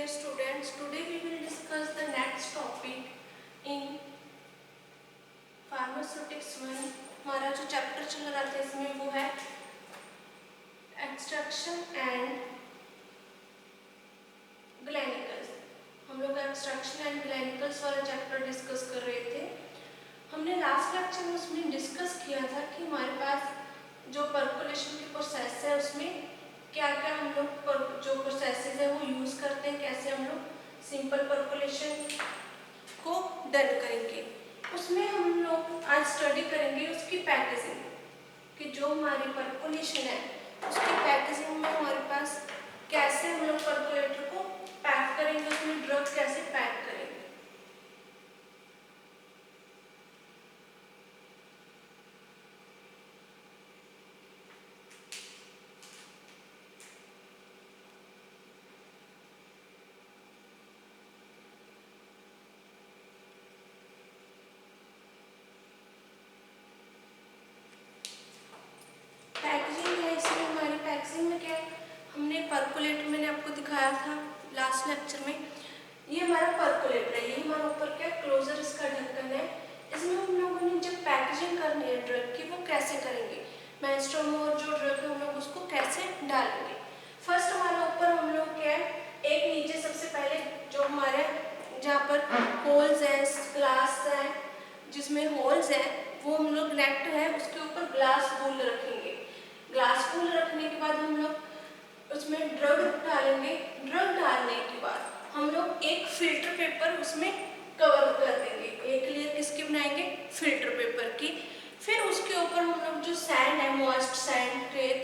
students, today we will discuss the next topic in pharmaceutics 1। हमारा जो chapter चल रहा था इसमें वो है एक्सट्रैक्शन एंड ग्लैनिकल्स। हम लोग एक्सट्रैक्शन एंड ग्लैनिकल्स वाला चैप्टर डिस्कस कर रहे थे। हमने लास्ट लेक्चर में उसमें डिस्कस किया था कि हमारे पास जो पर्कुलेशन की प्रोसेस है उसमें क्या क्या हम लोग जो प्रोसेसेस है वो यूज़ करते हैं, कैसे हम लोग सिंपल पर्कुलेशन को डन करेंगे। उसमें हम लोग आज स्टडी करेंगे उसकी पैकेजिंग कि जो हमारी पर्कुलेशन है उसकी पैकेजिंग में हमारे पास कैसे हम लोग पर्कुलेटर को पैक करेंगे, उसमें ड्रग कैसे पैक करेंगे। पैकेजिंग है, इसमें हमारी पैकेजिंग में क्या है, हमने पर्कुलेटर मैंने आपको दिखाया था लास्ट लेक्चर में। ये हमारा पर्कुलेटर है, ये हमारा ऊपर क्या क्लोजर इसका ढक्कन है। इसमें हम लोगों ने जब पैकेजिंग करनी है ड्रग की वो कैसे करेंगे, मेंस्ट्रुम और जो ड्रग है हम लोग उसको कैसे डालेंगे। फर्स्ट हमारे ऊपर हम लोग क्या है, एक नीचे सबसे पहले जो हमारे जहाँ पर होल्स है, ग्लास है जिसमें होल्स है वो हम लोग नेट है उसके ऊपर ग्लास फूल रखेंगे। ग्लास फूल रखने के बाद हम लोग उसमें ड्रग डालेंगे। ड्रग डालने के बाद हम लोग एक फिल्टर पेपर उसमें कवर कर देंगे। एक लेयर किसकी बनाएंगे, फिल्टर पेपर की। फिर उसके ऊपर हम लोग जो सैंड है, मॉइस्ट सैंड रेत,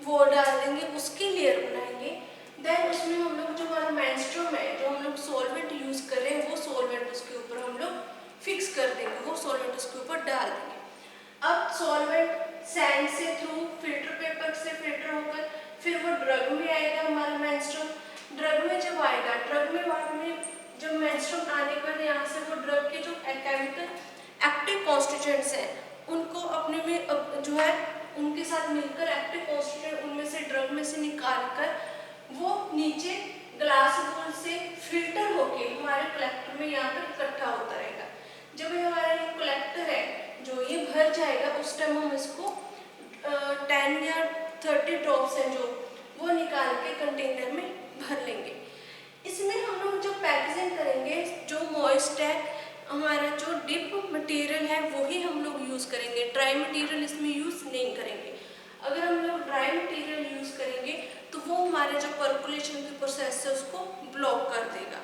वो डाल देंगे, उसकी लेयर बनाएंगे। देन उसमें हम लोग जो हमारा मेंस्ट्रुम है, जो हम लोग सॉल्वेंट यूज कर रहे हैं वो सॉल्वेंट उसके ऊपर हम लोग फिक्स कर देंगे, वो सॉल्वेंट उसके ऊपर डाल देंगे। अब सॉल्वेंट सैंड से थ्रू फिल्टर पेपर से फिल्टर होकर फिर वो ड्रग में आएगा हमारा मेंस्ट्रुम। ड्रग में जब आएगा, ड्रग में बाद में जब मेंस्ट्रुम आने के बाद यहाँ से वो ड्रग के जो केमिकल एक्टिव कॉन्स्टिट्यूएंट्स हैं उनको अपने में जो है उनके साथ मिलकर एक्टिव कॉन्स्टिट्यूएंट उनमें से ड्रग में से निकाल कर वो नीचे ग्लास बोल से फिल्टर होके हमारे कलेक्टर में यहाँ पर इकट्ठा होता रहेगा। जब हमारा ये कलेक्टर है जो ये भर जाएगा उस टाइम हम इसको 10 या 30 ड्रॉप्स हैं जो वो निकाल के कंटेनर में भर लेंगे। इसमें हम लोग जो पैकेजिंग करेंगे, जो मॉइस्ट है हमारा जो डिप मटेरियल है वही हम लोग यूज़ करेंगे, ड्राई मटेरियल इसमें यूज़ नहीं करेंगे। अगर हम लोग ड्राई मटेरियल यूज़ करेंगे तो वो हमारे जो पर्कुलेशन की प्रोसेस है उसको ब्लॉक कर देगा।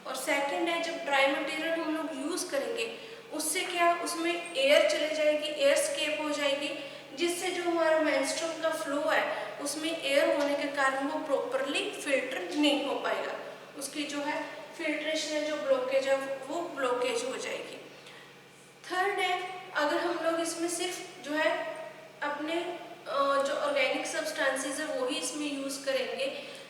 और सेकंड है, जब ड्राई मटेरियल हम लोग यूज़ करेंगे उससे क्या, उसमें एयर चले जाएगी, एयर स्केप हो जाएगी, जिससे जो हमारा मेंस्ट्रुम का फ्लो है उसमें एयर होने के कारण वो प्रॉपरली फिल्टर नहीं हो पाएगा। उसकी जो है फिल्ट्रेशन है, जो ब्लॉकेज है वो ब्लॉकेज हो जाएगी। थर्ड है, अगर हम लोग इसमें सिर्फ जो है अपने जो ऑर्गेनिक सब्सटेंसेस है वही इसमें यूज़ करेंगे,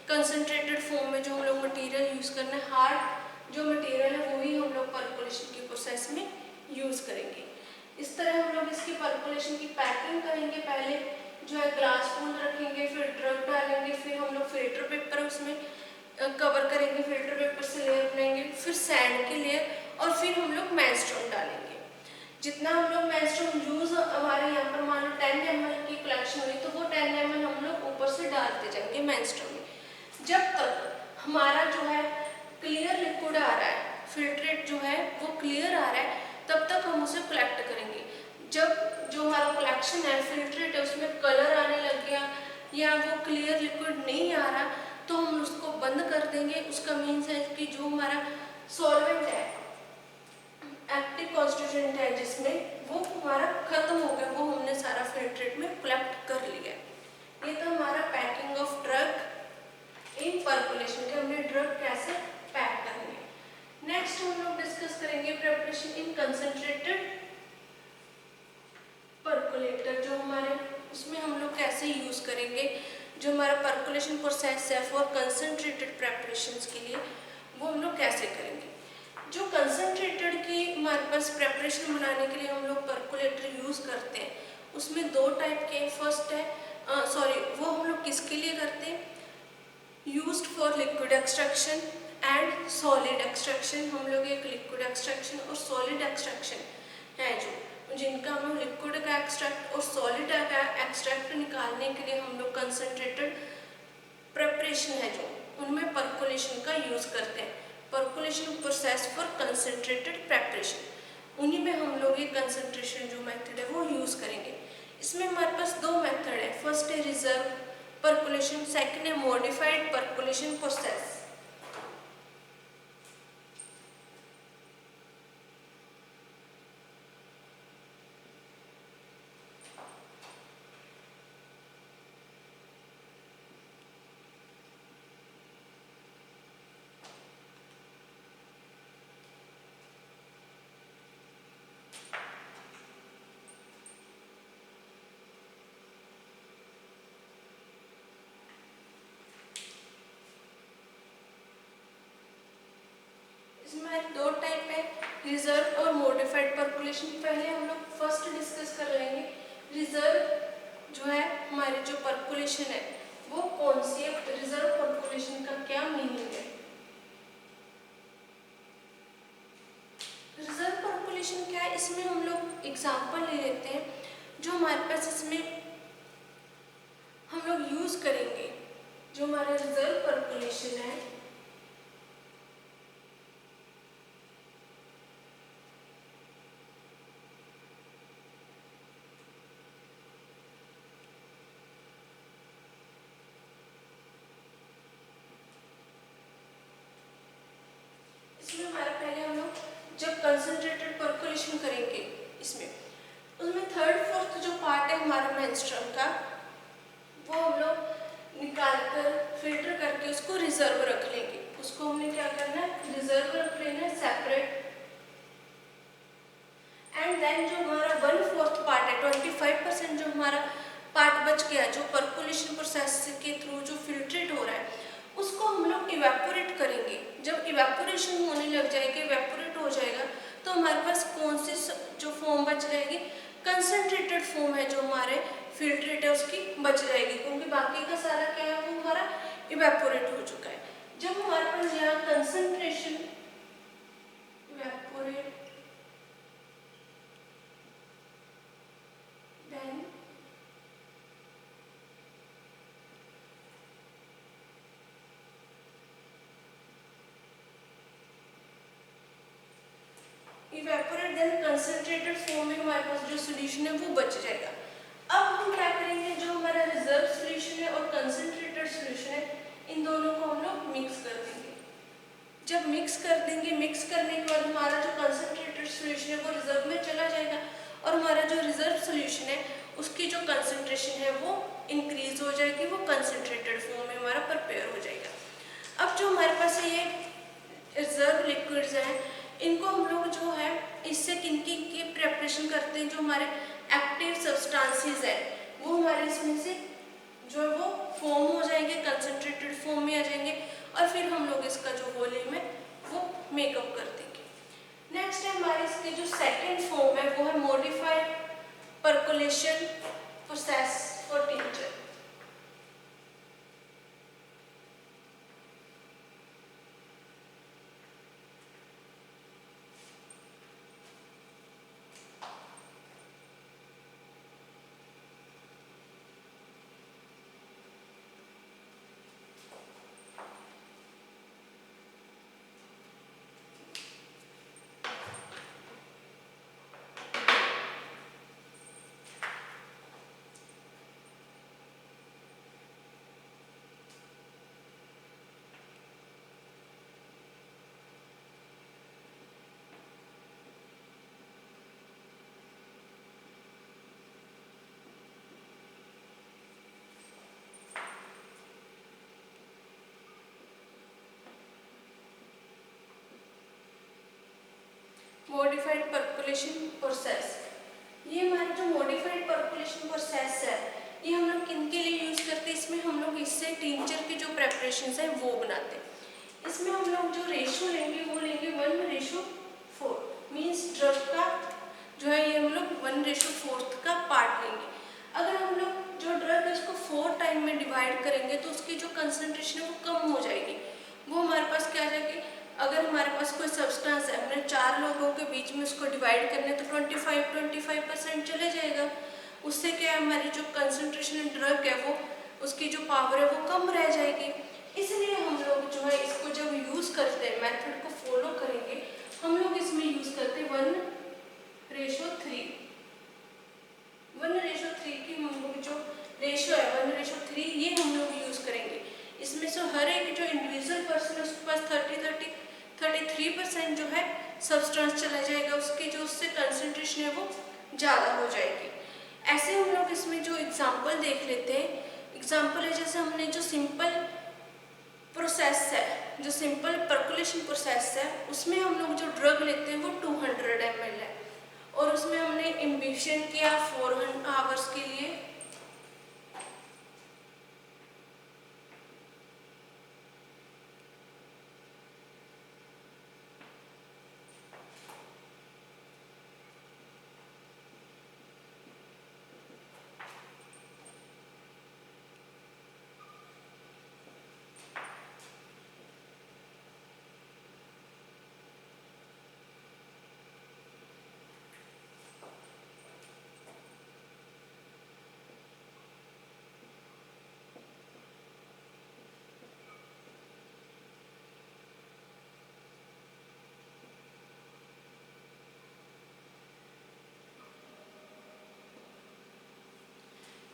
कंसनट्रेटेड फॉर्म में जो हम लोग मटेरियल यूज़ करना है, हार्ड जो मटेरियल है वही हम लोग पर्कुलेशन की प्रोसेस में यूज़ करेंगे। इस तरह हम लोग इसकी पर्कुलेशन की पैकिंग करेंगे। पहले जो है ग्लास फूल रखेंगे, फिर ड्रग डालेंगे, फिर हम लोग फिल्टर पेपर उसमें कवर करेंगे, फिल्टर पेपर से लेयर बनाएंगे, फिर सैंड की लेयर, और फिर हम लोग मेंस्ट्रुम डालेंगे। जितना हम लोग मेंस्ट्रुम यूज हमारे यहाँ पर मान लो 10 ml की कलेक्शन हुई तो वो 10 ml हम लोग ऊपर से डालते जाएंगे मेंस्ट्रुम में। जब तक हमारा जो है क्लियर लिक्विड आ रहा है, फिल्ट्रेट जो है वो क्लियर आ रहा है, तब तक हम उसे कलेक्ट करेंगे। जब जो हमारा कलेक्शन है फिल्ट्रेट है उसमें कलर आने लग गया या वो क्लियर लिक्विड नहीं आ रहा तो हम उसको बंद कर देंगे। उसका मीन्स है कि जो हमारा सॉल्वेंट है, एक्टिव कॉन्स्टिट्यूएंट है जिसमें, वो हमारा खत्म हो गया, वो हमने सारा फिल्ट्रेट में कलेक्ट कर लिया। ये तो हमारा packing of drug in percolation के, हमने ड्रग कैसे पैक करनी है। नेक्स्ट हम लोग डिस्कस करेंगे प्रिपरेशन इन कंसंट्रेटेड पर्कुलेटर, जो हमारे उसमें हम लोग कैसे यूज करेंगे, जो हमारा पर्कुलेशन प्रोसेस है फॉर कंसंट्रेटेड प्रेपरेशंस के लिए वो हम लोग कैसे करेंगे। जो कंसंट्रेटेड की हमारे पास प्रेपरेशन बनाने के लिए हम लोग पर्कुलेटर यूज़ करते हैं उसमें दो टाइप के। फर्स्ट है वो हम लोग किसके लिए करते हैं, used for liquid extraction and solid extraction. हम लोग एक लिक्विड एक्सट्रैक्शन और सॉलिड एक्सट्रैक्शन है जो जिनका हम लोग लिक्विड का एक्सट्रैक्ट और सॉलिड का एक्सट्रैक्ट निकालने के लिए हम लोग कंसनट्रेटेड प्रिपरेशन है जो उनमें परकोलेशन का यूज करते हैं। Percolation process for concentrated preparation, उन्हीं में हम लोग ये कंसंट्रेशन जो मेथड है वो यूज करेंगे। इसमें हमारे पास दो मेथड है, फर्स्ट है रिजर्व परकोलेशन, सेकंड है मॉडिफाइड परकोलेशन प्रोसेस। इसमें दो टाइप है, रिजर्व और मॉडिफाइड परकोलेशन। पहले हम लोग फर्स्ट डिस्कस कर लेंगे रिजर्व जो है हमारे जो परकोलेशन है वो कौन सी है, रिजर्व परकोलेशन का क्या मीनिंग है। रिजर्व परकोलेशन क्या है, इसमें हम लोग एग्जांपल ले लेते हैं जो हमारे पास इसमें हम लोग यूज करेंगे। जो हमारा रिजर्व परकोलेशन है इसमें हमारा पहले हम लोग जब कंसंट्रेटेड परकोलेशन करेंगे इसमें उसमें थर्ड फोर्थ जो पार्ट है हमारा मेंस्ट्रुम का वो हम लोग निकाल कर फिल्टर करके उसको रिजर्व रख लेंगे। उसको हमने क्या करना है, रिजर्व रख लेना है सेपरेट। एंड देन जो हमारा 1/4 पार्ट है 25% जो हमारा पार्ट बच गया जो परकोलेशन प्रोसेस के थ्रू जो फिल्ट्रेट हो रहा है उसको हम लोग इवेपोरेट करेंगे। जब इवेपोरेशन होने लग जाएगी, इवेपोरेट हो जाएगा तो हमारे पास कौन सी जो फॉर्म बच जाएगी, कंसंट्रेटेड फॉर्म है जो हमारे फिल्ट्रेट है उसकी बच जाएगी, क्योंकि बाकी का सारा क्या है वो हमारा इवेपोरेट हो चुका है। जब हमारे पास यहाँ concentration evaporate then evaporate then concentrated form में हमारे पास जो सॉल्यूशन है वो बच जाएगा। अब हम क्या करेंगे, जो हमारा रिजर्व सॉल्यूशन है और कंसंट्रेटेड सॉल्यूशन है इन दोनों को हम लोग मिक्स कर देंगे। जब मिक्स कर देंगे, मिक्स करने के बाद हमारा जो कंसंट्रेटेड सॉल्यूशन है वो रिजर्व में चला जाएगा और हमारा जो रिजर्व सॉल्यूशन है उसकी जो कंसंट्रेशन है वो इंक्रीज हो जाएगी, वो कंसंट्रेटेड फॉर्म में हमारा प्रिपेयर हो जाएगा। अब जो हमारे पास ये रिजर्व लिक्विड्स हैं इनको हम लोग जो है इससे किनकी की प्रिपरेशन करते हैं, जो हमारे एक्टिव सब्सटेंसेस है वो हमारे इसमें से जो है वो फॉर्म हो जाएंगे, कंसंट्रेटेड फॉर्म में आ जाएंगे और फिर हम लोग इसका जो वॉल्यूम है वो मेकअप कर देंगे। नेक्स्ट है हमारे इसके जो सेकेंड फॉर्म है वो है modified percolation process for tincture. Modified percolation process, ये हमारा जो मॉडिफाइड परकोलेशन प्रोसेस है ये हम लोग किन के लिए यूज करते हैं, इसमें हम लोग इससे टिंचर की जो प्रेपरेशन है वो बनाते हैं। इसमें हम लोग जो रेशो लेंगे वो लेंगे 1:4, मीन्स ड्रग का जो है ये हम लोग 1:4 का पार्ट लेंगे। अगर हम लोग जो ड्रग है इसको 4 टाइम में डिवाइड करेंगे तो उसकी जो कंसंट्रेशन है वो कम हो जाएगी, वो हमारे पास क्या आ जाएगी पास कोई सब्सटेंस है, हमने 4 लोगों के बीच में उसको डिवाइड करना है तो 25% चले जाएगा। उससे क्या है, हमारी जो कंसंट्रेशन ड्रग है वो उसकी जो पावर है वो कम रह जाएगी। इसलिए हम लोग जो है इसको जब यूज़ करते हैं, मेथड को फॉलो करेंगे, हम लोग इसमें यूज़ करते हैं 1:3। 1:3 की हम लोग जो रेशो है 1:3 ये हम लोग यूज़ करेंगे। इसमें से हर एक जो इंडिविजुअल पर्सन है उसके पास 33% जो है सब्सटेंस चला जाएगा, उसकी जो उससे कंसंट्रेशन है वो ज़्यादा हो जाएगी। ऐसे हम लोग इसमें जो एग्जांपल देख लेते हैं। एग्जांपल है जैसे हमने जो सिंपल प्रोसेस है, जो सिंपल पर्कुलेशन प्रोसेस है, उसमें हम लोग जो ड्रग लेते हैं वो 200 ml है और उसमें हमने इम्बिशन किया 4 आवर्स के लिए।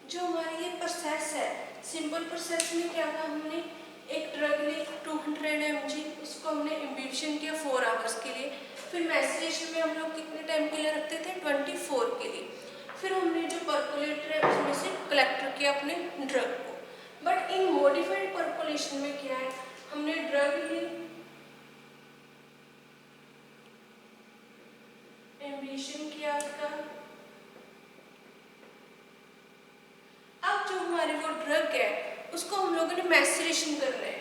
जो हमारी ये प्रोसेस है, सिंपल प्रोसेस में क्या था, हमने एक ड्रग ली 200 mg, उसको हमने इम्बिशन किया 4 आवर्स के लिए। फिर मैसेरेशन में हम लोग कितने टाइम के लिए रखते थे, 24 के लिए। फिर हमने जो पर्कुलेटर है उसमें से कलेक्ट किया अपने ड्रग को। बट इन मॉडिफाइड पर्कुलेशन में क्या है, हमने ड्रग ली, एम्बिशन किया उसका, अब जो हमारी वो ड्रग है उसको हम लोगों ने मैसेरेशन करना है।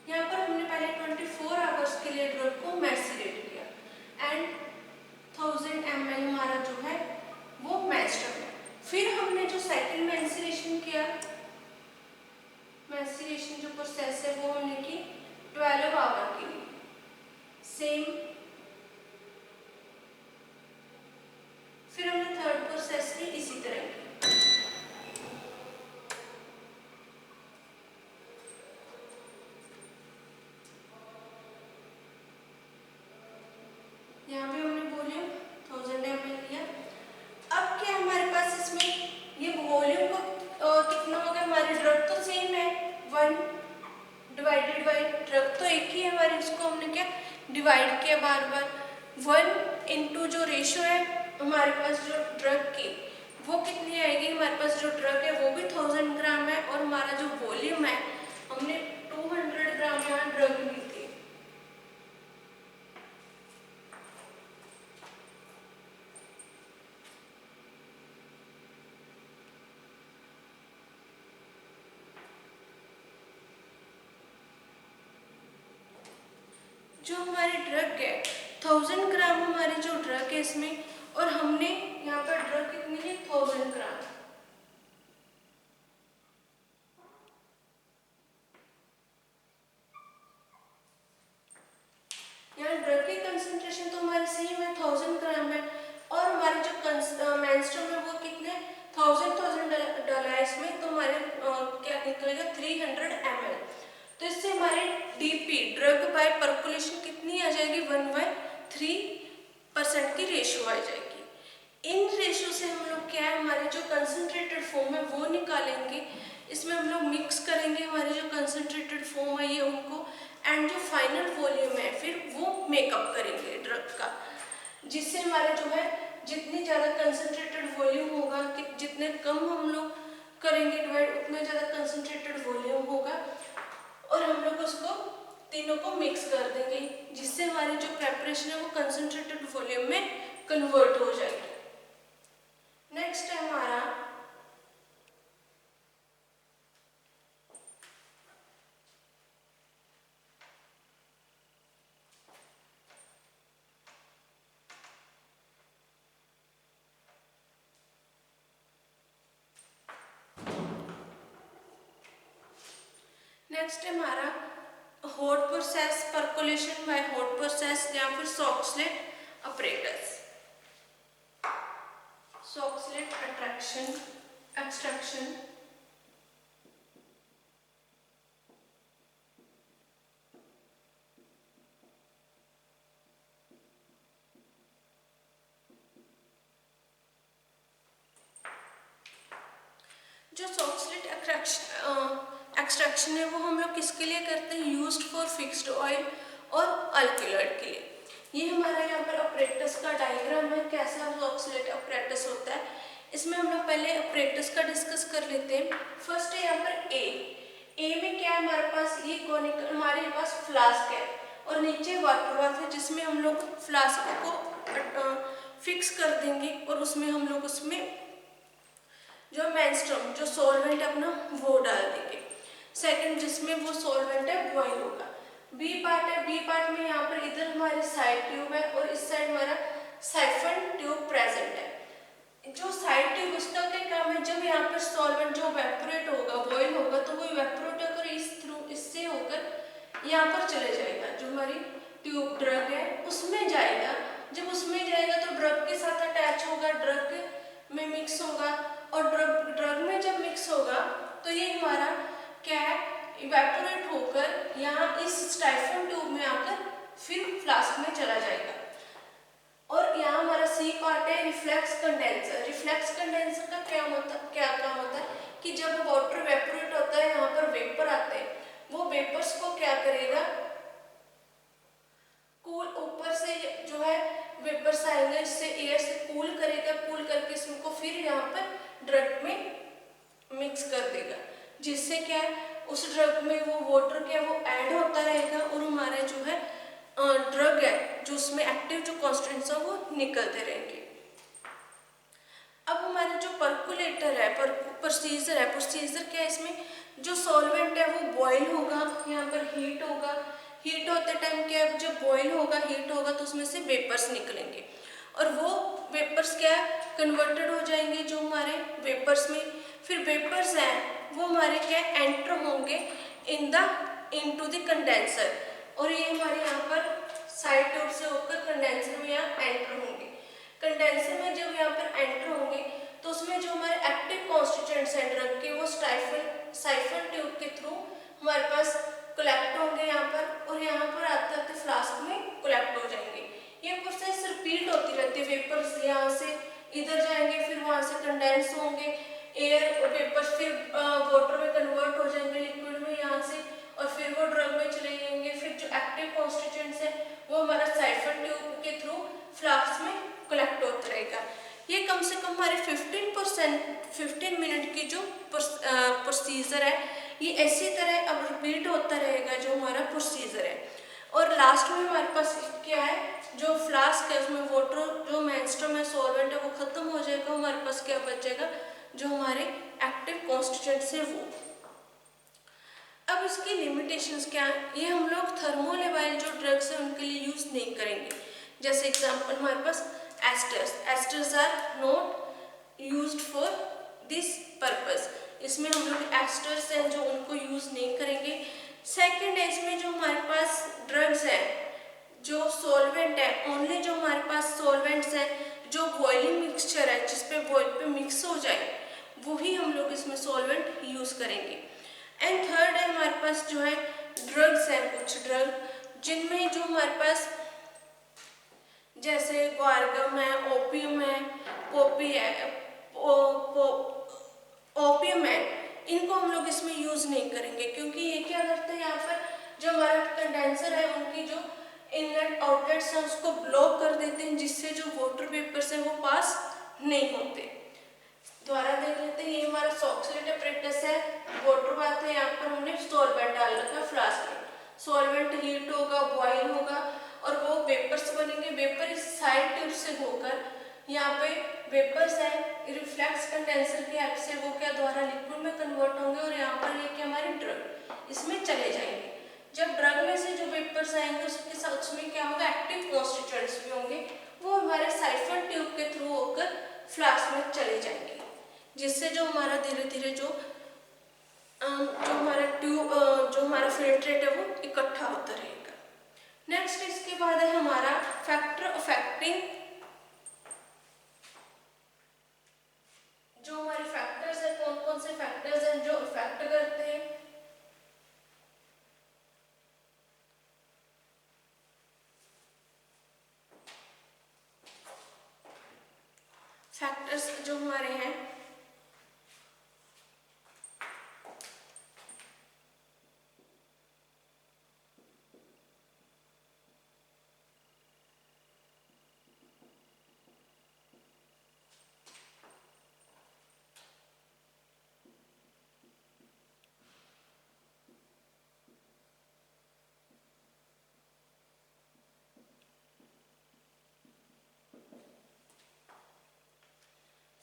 यहाँ पर हमने पहले 24 आवर्स के लिए ड्रग को मैसेरेट किया एंड 1000 ml हमारा जो है वो मैच्ड है। फिर हमने जो सेकंड मैसेरेशन किया, मैसेरेशन जो प्रोसेस है वो हमने की 12 आवर के लिए, सेम। फिर हमने थर्ड प्रोसेस की इसी तरह की। यहाँ पे हमने वॉल्यूम 1000 ml लिया। अब क्या हमारे पास इसमें ये वॉल्यूम को कितना हो गया, हमारी ड्रग तो सेम है 1 डिवाइडेड बाई, ड्रग तो एक ही है हमारी, उसको हमने क्या डिवाइड किया बार बार। 1 इंटू जो रेशो है हमारे पास जो ड्रग की वो कितनी आएगी, हमारे पास जो ड्रग है वो भी 1000 ग्राम है और हमारा जो वॉल्यूम है हमने 200 ग्राम यहाँ ड्रग ली थी। जो हमारी ड्रग है 1000 ग्राम हमारी जो ड्रग है इसमें, और हमने यहाँ पर ड्रग कितनी है 1000 ग्राम। यहाँ ड्रग की कंसंट्रेशन तो हमारी सेम है 1000 ग्राम है और हमारी जो मेंस्ट्रुम है वो कितने 1000 डाला है इसमें, तो हमारे क्या निकलेगा 300 ml। तो इससे हमारी डीपी ड्रग बाय पर्कुलेशन कितनी आ जाएगी 1/3% की रेशो आ जाएगी। इन रेशो से हम लोग क्या है हमारे जो कंसंट्रेटेड फॉर्म है वो निकालेंगे, इसमें हम लोग मिक्स करेंगे हमारे जो कंसंट्रेटेड फॉर्म है ये उनको, एंड जो फाइनल वॉल्यूम है फिर वो मेकअप करेंगे ड्रग का, जिससे हमारे जो है जितनी ज़्यादा कंसंट्रेटेड वॉल्यूम होगा कि जितने कम हम लोग करेंगे डिवाइड उतना ज़्यादा कंसंट्रेटेड वॉल्यूम होगा और हम लोग उसको तीनों को मिक्स कर देंगे, जिससे हमारी जो प्रेपरेशन है वो कंसंट्रेटेड वॉल्यूम में कन्वर्ट हो जाएगी। नेक्स्ट है हमारा नेक्स्ट है हमारा hot process, percolation by hot process या फिर सॉक्सलेट अपरेटस। सॉक्सलेट एक्सट्रैक्शन जो सॉक्सलेट एक्सट्रैक्शन है वो हम लोग किसके लिए करते हैं, यूज्ड फॉर फिक्स्ड ऑयल और अल्कलॉइड के लिए। ये हमारा यहाँ पर अपरेटस का डायग्राम है, कैसा सॉक्सलेट अपरेटस होता है। इसमें हम लोग पहले अपरेटस का डिस्कस कर लेते हैं। फर्स्ट है यहाँ पर ए में क्या है हमारे पास, ये कोनिकल हमारे पास फ्लास्क है और नीचे वाटर बाथ है जिसमें हम लोग फ्लास्क को फिक्स कर देंगे और उसमें हम लोग उसमें जो मेंस्ट्रुम जो सॉल्वेंट अपना वो डाल देंगे। सेकंड जिसमें वो सॉल्वेंट है बॉइल होगा। बी पार्ट है, बी पार्ट में यहाँ पर इधर हमारे साइड ट्यूब है और इस साइड हमारा साइफन ट्यूब प्रेजेंट है। जो साइड ट्यूब उसका क्या काम है, जब यहाँ पर सॉल्वेंट जो इवेपोरेट होगा बॉइल होगा तो वो इवेपोरेट होकर इससे होकर यहाँ पर चले जाएगा, जो हमारी ट्यूब ड्रग है उसमें जाएगा। जब उसमें जाएगा तो ड्रग के साथ अटैच होगा, ड्रग में मिक्स होगा और ड्रग में जब मिक्स होगा तो ये हमारा क्या है, इवेपोरेट होकर यहाँ इस स्टाइफन ट्यूब में आकर फिर फ्लास्क में चला जाएगा। और यहाँ हमारा सी पार्ट है रिफ्लेक्स कंडेंसर। रिफ्लेक्स कंडेंसर का क्या काम होता है कि जब वाटर इवेपोरेट होता है यहाँ पर वेपर आते हैं, वो वेपर्स को क्या करेगा, कूल ऊपर से जो है वेपर्स आएंगे इससे एयर से कूल करेगा, कूल करके इसको फिर यहाँ पर ड्रग में मिक्स कर देगा, जिससे क्या है उस ड्रग में वो वाटर क्या वो ऐड होता रहेगा और हमारे जो है ड्रग है जो उसमें एक्टिव जो कॉन्स्टेंट्स है वो निकलते रहेंगे। अब हमारे जो परकुलेटर है प्रोसीजर है, प्रोसीजर क्या है, इसमें जो सॉल्वेंट है वो बॉईल होगा, यहाँ पर हीट होगा, हीट होते टाइम क्या है जब बॉईल होगा हीट होगा तो उसमें से वेपर्स निकलेंगे और वो वेपर्स क्या है कन्वर्टेड हो जाएंगे जो हमारे वेपर्स में, फिर वेपर्स हैं वो हमारे क्या एंटर होंगे इनटू द कंडेंसर और ये हमारे यहाँ पर साइड ट्यूब से होकर कंडेंसर में यहाँ एंटर होंगे। कंडेंसर में जब यहाँ पर एंटर होंगे तो उसमें जो हमारे एक्टिव कॉन्स्टिट्यूएंट्स हैं ड्रग के वो साइफन ट्यूब के थ्रू हमारे पास कलेक्ट होंगे यहाँ पर और यहाँ पर आते आते फ्लास्क में कलेक्ट हो जाएंगे। ये प्रोसेस रिपीट होती रहती है, वेपर्स यहाँ से इधर जाएंगे फिर वहाँ से कंडेंस होंगे, एयर वेपर्स फिर वाटर में कन्वर्ट हो जाएंगे लिक्विड में यहाँ से और फिर वो ड्रग में चले जाएंगे, फिर जो एक्टिव कॉन्स्टिट्यूएंट्स है वो हमारा साइफन ट्यूब के थ्रू फ्लास्क में कलेक्ट होता रहेगा। ये कम से कम हमारे 15 मिनट की जो प्रोसीजर है ये इसी तरह अब रिपीट होता रहेगा जो हमारा प्रोसीजर है। और लास्ट में हमारे पास क्या है, जो फ्लास्क है उसमें वाटर जो मेंस्ट्रुम है सॉल्वेंट है वो खत्म हो जाएगा, हमारे पास क्या बचेगा जो हमारे एक्टिव कॉन्स्टिट्यूएंट्स है वो। अब इसकी लिमिटेशंस क्या है, ये हम लोग थर्मोलेबाइल जो ड्रग्स है उनके लिए यूज नहीं करेंगे। जैसे एग्जांपल हमारे पास esters are not used for this purpose, इसमें हम लोग एस्टर्स हैं जो उनको यूज नहीं करेंगे। सेकेंड है इसमें जो हमारे पास ड्रग्स है जो सॉल्वेंट है, ओनली जो हमारे पास सॉल्वेंट्स है जो बॉइलिंग मिक्सचर है जिसपे बॉइल पे मिक्स हो जाए वही हम लोग इसमें सॉल्वेंट यूज करेंगे। एंड थर्ड है हमारे पास जो है ड्रग्स है, कुछ ड्रग जिनमें जो हमारे पास जैसे ग्वारगम है, ओपियम है, पोपी है, ओपियम है, इनको हम लोग इसमें यूज नहीं करेंगे क्योंकि ये क्या करते हैं यहाँ पर जो हमारा कंडेंसर है उनकी जो इनलेट आउटलेट्स हैं उसको ब्लॉक कर देते हैं जिससे जो वाटर वेपर्स हैं वो पास नहीं होते। दोबारा देख लेते हैं, ये हमारा सॉक्सलेट अपरेटस है, वाटर बाथ है, यहाँ पर हमने सॉल्वेंट डाल रखा है फ्लास्क में, सॉल्वेंट हीट होगा बॉइल होगा और वो वेपर्स बनेंगे, वेपर इस साइड ट्यूब से होकर यहाँ पे वेपर्स है रिफ्लेक्स कंडेंसर की हेल्प से वो क्या द्वारा लिक्विड में कन्वर्ट होंगे और यहाँ पर लेके हमारे ड्रग इसमें चले जाएंगे। जब ड्रग में से जो वेपर्स आएंगे उसके साथ उसमें क्या होगा एक्टिव कॉन्स्टिट्यूएंट्स भी होंगे, वो हमारे साइफन ट्यूब के थ्रू होकर फ्लास्क में चले जाएंगे, जिससे जो हमारा धीरे धीरे जो हमारा ट्यूब जो हमारा फिल्ट्रेट है वो इकट्ठा होता रहेगा। नेक्स्ट इसके बाद है हमारा फैक्टर अफेक्टिंग, जो हमारे फैक्टर्स है, कौन कौन से फैक्टर्स हैं जो इफेक्ट करते हैं। फैक्टर्स जो हमारे हैं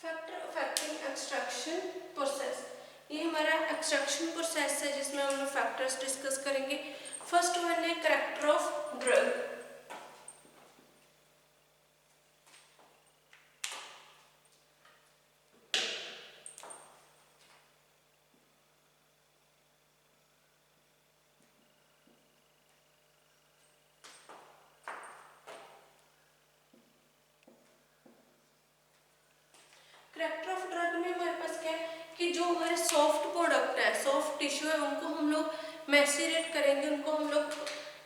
फैक्टर अफेक्टिंग एक्सट्रैक्शन प्रोसेस, ये हमारा एक्सट्रैक्शन प्रोसेस है जिसमें हम लोग फैक्टर्स डिस्कस करेंगे। फर्स्ट वन है character of drug. Character of drug में हमारे पास क्या है कि जो हमारे सॉफ्ट प्रोडक्ट है, सॉफ्ट टिश्यू है, उनको हम लोग मैसिरेट करेंगे, उनको हम लोग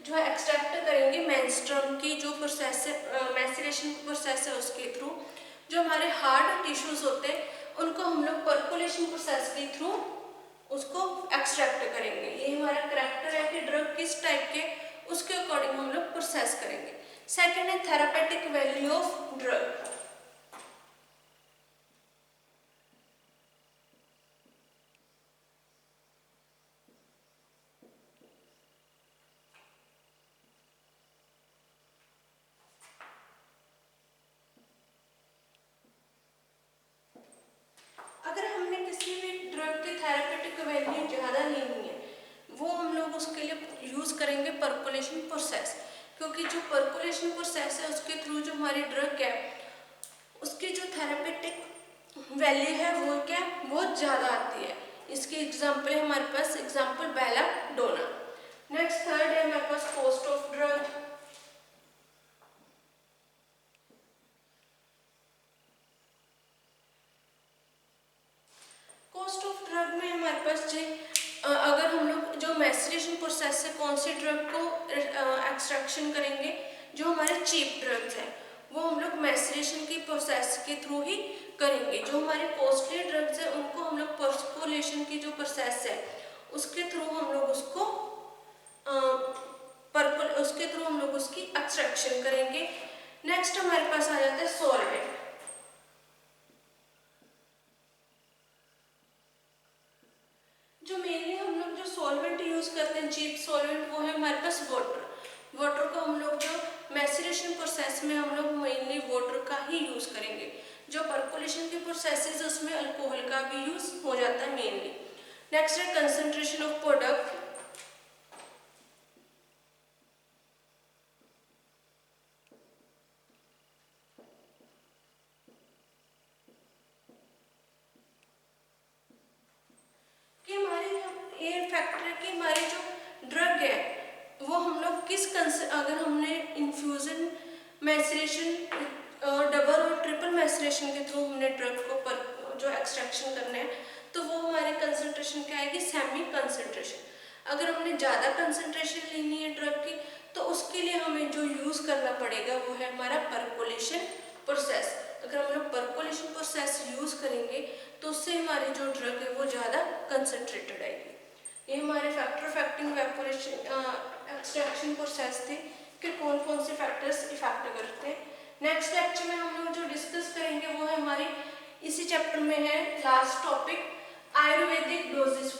जो है एक्सट्रैक्ट करेंगे मेंस्ट्रुम की जो प्रोसेस है, मैसिरेशन प्रोसेस है उसके थ्रू। जो हमारे हार्ड टिश्यूज होते हैं उनको हम लोग परकोलेशन प्रोसेस के थ्रू उसको एक्सट्रैक्ट करेंगे। ये हमारा कैरेक्टर है कि ड्रग किस टाइप के, उसके अकॉर्डिंग हम लोग प्रोसेस करेंगे। सेकेंड है थेरापेटिक वैल्यू ऑफ ड्रग। अगर हमने किसी भी ड्रग की थेरापेटिक वैल्यू ज़्यादा लेनी है, वो हम लोग उसके लिए यूज़ करेंगे परकोलेशन प्रोसेस, क्योंकि जो परकोलेशन प्रोसेस है उसके थ्रू जो हमारी ड्रग है उसकी जो थेरापेटिक वैल्यू है वो क्या बहुत ज़्यादा आती है। इसकी एग्जाम्पल है हमारे पास, एग्जाम्पल बेलाडोना। नेक्स्ट थर्ड है हमारे पास cost of drug. Cost of drug में हमारे पास जी अगर हम लोग जो मैसिरेशन प्रोसेस से कौन सी ड्रग को एक्सट्रैक्शन करेंगे, जो हमारे चीप ड्रग्स हैं वो हम लोग मैसिरेशन की प्रोसेस के थ्रू ही करेंगे। जो हमारे कॉस्टली ड्रग्स हैं उनको हम लोग परकोलेशन की जो प्रोसेस है उसके थ्रू हम लोग उसको उसके थ्रू हम लोग उसकी एक्सट्रैक्शन करेंगे। नेक्स्ट हमारे पास आ जाता है सॉल्वेंट। जो मेनली हम लोग जो सॉल्वेंट यूज करते हैं चीप सॉल्वेंट, वो है हमारे पास वाटर। वाटर को हम लोग जो मैसिरेशन प्रोसेस में हम लोग मेनली वाटर का ही यूज करेंगे। जो परकोलेशन के प्रोसेस उसमें अल्कोहल का भी यूज हो जाता है मेनली। नेक्स्ट है कंसंट्रेशन ऑफ प्रोडक्ट। कि हमारी ये फैक्टर है कि हमारी जो ड्रग है वो हम लोग अगर हमने इन्फ्यूजन मैसिरेशन डबल और ट्रिपल मैसिरेशन के थ्रू हमने ड्रग को जो एक्सट्रैक्शन करना है तो वो हमारी कंसंट्रेशन क्या आएगी, सेमी कंसंट्रेशन। अगर हमने ज़्यादा कंसंट्रेशन लेनी है ड्रग की तो उसके लिए हमें जो यूज़ करना पड़ेगा वो है हमारा परकोलेशन प्रोसेस। अगर हम लोग परकोलेशन प्रोसेस यूज़ करेंगे तो उससे हमारी जो ड्रग है वो ज़्यादा कंसंट्रेटेड आएगी। ये हमारे factor affecting evaporation extraction process थे कि कौन कौन से फैक्टर्स इफेक्ट करते हैं। नेक्स्ट लेक्चर में हम लोग जो डिस्कस करेंगे वो है हमारी इसी चैप्टर में है लास्ट टॉपिक आयुर्वेदिक डोजेज